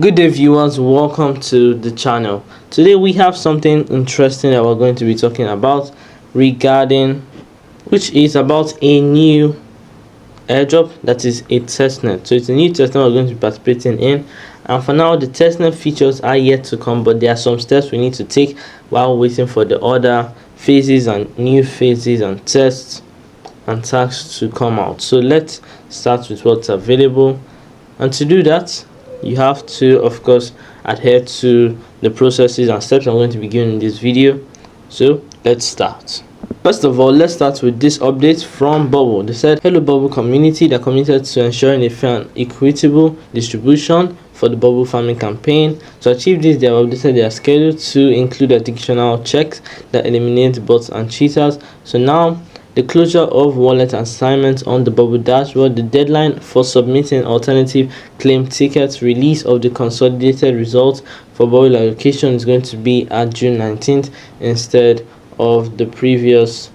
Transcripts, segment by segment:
Good day viewers, welcome to the channel. Today we have something interesting that we're going to be talking about regarding, which is about a new airdrop, that is a testnet. So it's a new testnet we're going to be participating in, and for now the testnet features are yet to come, but there are some steps we need to take while waiting for the other phases and new phases and tests and tasks to come out. So let's start with what's available, and to do that you have to, of course, adhere to the processes and steps I'm going to be giving in this video. So let's start. First of all, let's start with this update from Bubble. They said, hello Bubble community, they're committed to ensuring a fair and equitable distribution for the bubble farming campaign. To achieve this, they have updated their schedule to include additional checks that eliminate bots and cheaters. So now the closure of wallet assignments on the Bubble dashboard, the deadline for submitting alternative claim tickets, release of the consolidated results for Bubble allocation is going to be at June 19th instead of the previous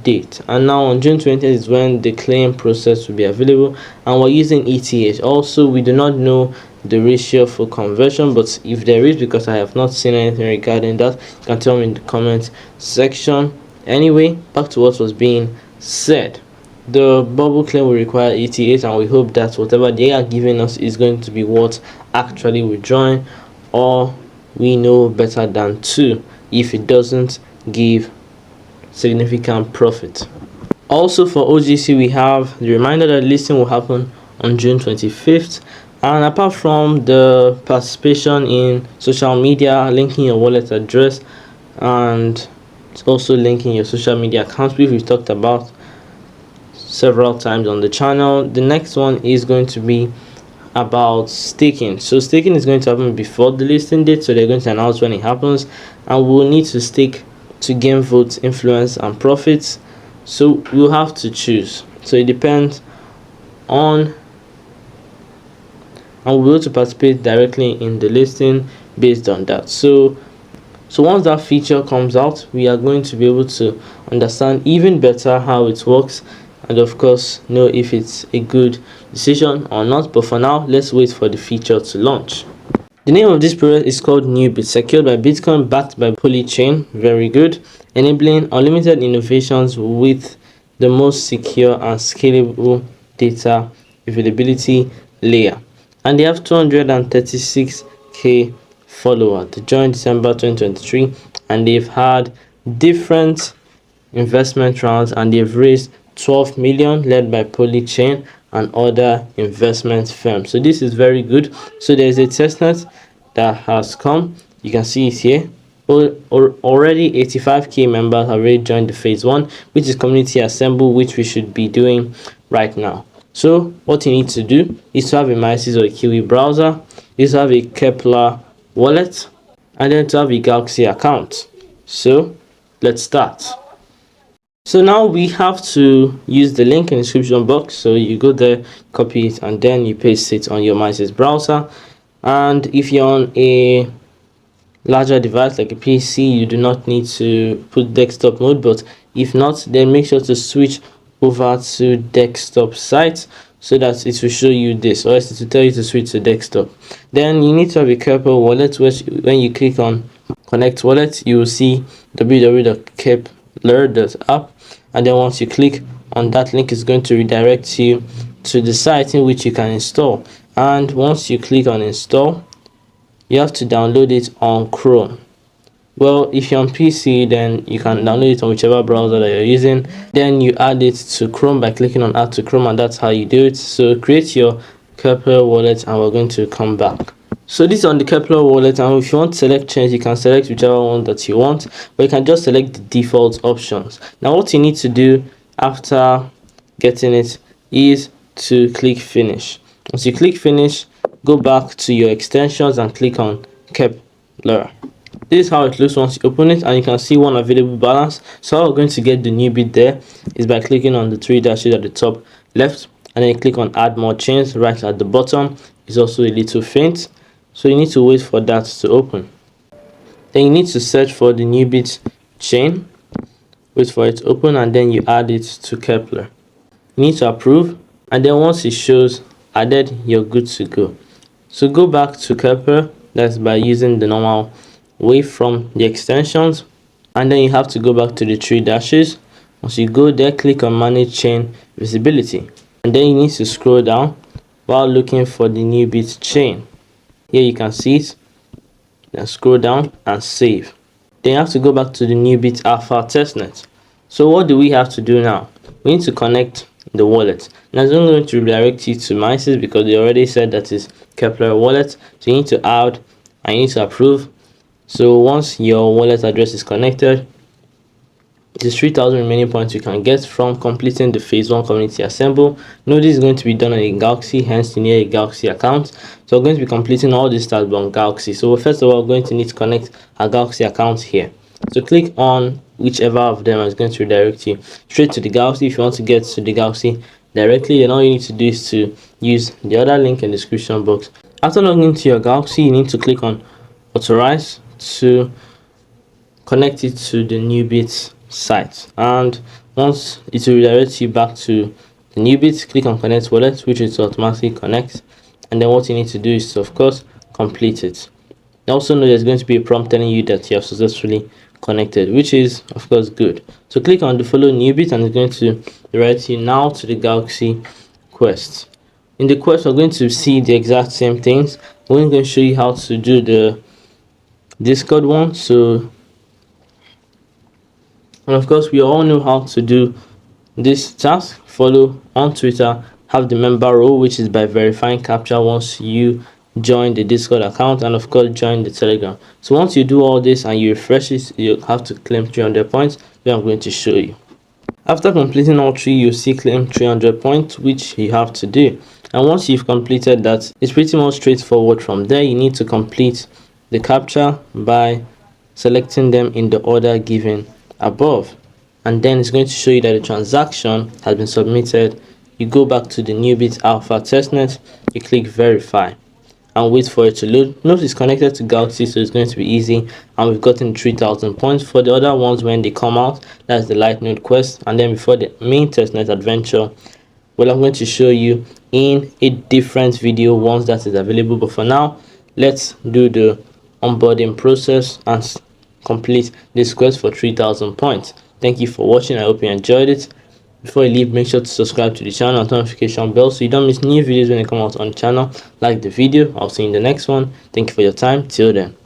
date. And now on June 20th is when the claim process will be available, and we're using ETH. Also, we do not know the ratio for conversion, but if there is, because I have not seen anything regarding that, you can tell me in the comment section. Anyway, back to what was being said. The Bubble claim will require ETH, and we hope that whatever they are giving us is going to be what actually withdrawing, or we know better than 2 if it doesn't give significant profit. Also for OGC, we have the reminder that listing will happen on June 25th. And apart from the participation in social media, linking your wallet address, and it's also linking your social media accounts, which we've talked about several times on the channel. The next one is going to be about staking. So staking is going to happen before the listing date, so they're going to announce when it happens, and we'll need to stake to gain votes, influence, and profits. So we'll have to choose. So it depends on, and we'll be able to participate directly in the listing based on that. So once that feature comes out, we are going to be able to understand even better how it works, and of course know if it's a good decision or not. But for now, let's wait for the feature to launch. The name of this project is called NUBIT, secured by Bitcoin, backed by Polychain. Very good. Enabling unlimited innovations with the most secure and scalable data availability layer. And they have 236k followers. They joined December 2023, and they've had different investment rounds, and they've raised 12 million, led by Polychain and other investment firms. So this is very good. So there's a testnet that has come. You can see it here. Already 85k members have already joined the phase 1, which is community assemble, which we should be doing right now. So what you need to do is to have a MySys or a Kiwi browser, is to have a Kepler wallet, and then to have a Galxe account. So let's start. So now we have to use the link in the description box. So you go there, copy it, and then you paste it on your MySys browser. And if you're on a larger device like a PC, you do not need to put desktop mode, but if not, then make sure to switch over to desktop site so that it will show you this, or else it will tell you to switch to desktop. Then you need to have a Kepler wallet, which when you click on connect wallet, you will see www.kepler.app, and then once you click on that link, it's going to redirect you to the site in which you can install. And once you click on install, you have to download it on Chrome. Well, if you're on PC, then you can download it on whichever browser that you're using. Then you add it to Chrome by clicking on add to Chrome, and that's how you do it. So create your Kepler wallet, and we're going to come back. So this is on the Kepler wallet, and if you want to select change, you can select whichever one that you want, but you can just select the default options. Now what you need to do after getting it is to click finish. Once you click finish, go back to your extensions and click on Kepler. This is how it looks once you open it, and you can see one available balance. So how we're going to get the NUBIT there is by clicking on the 3 dashes at the top left, and then you click on add more chains right at the bottom. It's also a little faint, so you need to wait for that to open. Then you need to search for the NUBIT chain, wait for it to open, and then you add it to Kepler. You need to approve, and then once it shows added, you're good to go. So go back to Kepler, that's by using the normal way from the extensions, and then you have to go back to the three dashes. Once you go there, click on manage chain visibility, and then you need to scroll down while looking for the NUBIT chain. Here you can see it. Then scroll down and save. Then you have to go back to the NUBIT alpha testnet. So what do we have to do now? We need to connect the wallet. Now it's not going to redirect you to MySys because they already said that is Kepler wallet. So you need to add and you need to approve. So once your wallet address is connected, it is 3,000 remaining points you can get from completing the phase 1 community assemble. Now this is going to be done on a Galxe, hence you need a Galxe account. So we're going to be completing all this tasks on Galxe. So first of all, we're going to need to connect a Galxe account here. So click on whichever of them is going to redirect you straight to the Galxe. If you want to get to the Galxe directly, then all you need to do is to use the other link in the description box. After logging into your Galxe, you need to click on authorize to connect it to the NUBIT site, and once it will redirect you back to the NUBIT, click on connect wallet, which is to automatically connect, and then what you need to do is to of course complete it. Also know there's going to be a prompt telling you that you have successfully connected, which is of course good. So click on the follow NUBIT and it's going to direct you now to the Galxe quest. In the quest we're going to see the exact same things. We're going to show you how to do the Discord one. So, and of course we all know how to do this task. Follow on Twitter, have the member role, which is by verifying captcha once you join the Discord account, and of course join the Telegram. So once you do all this and you refresh it, you have to claim 300 points, which I'm going to show you. After completing all three, you see claim 300 points, which you have to do. And once you've completed that, it's pretty much straightforward. From there you need to complete the captcha by selecting them in the order given above, and then it's going to show you that the transaction has been submitted. You go back to the NUBIT alpha testnet, you click verify and wait for it to load. Note it's connected to Galxe, so it's going to be easy, and we've gotten 3,000 points. For the other ones, when they come out, that's the light node quest, and then before the main testnet adventure, well, I'm going to show you in a different video once that is available. But for now, let's do the onboarding process and complete this quest for 3,000 points. Thank you for watching. I hope you enjoyed it. Before you leave, make sure to subscribe to the channel and turn notification bell so you don't miss new videos when they come out on the channel. Like the video. I'll see you in the next one. Thank you for your time. Till then.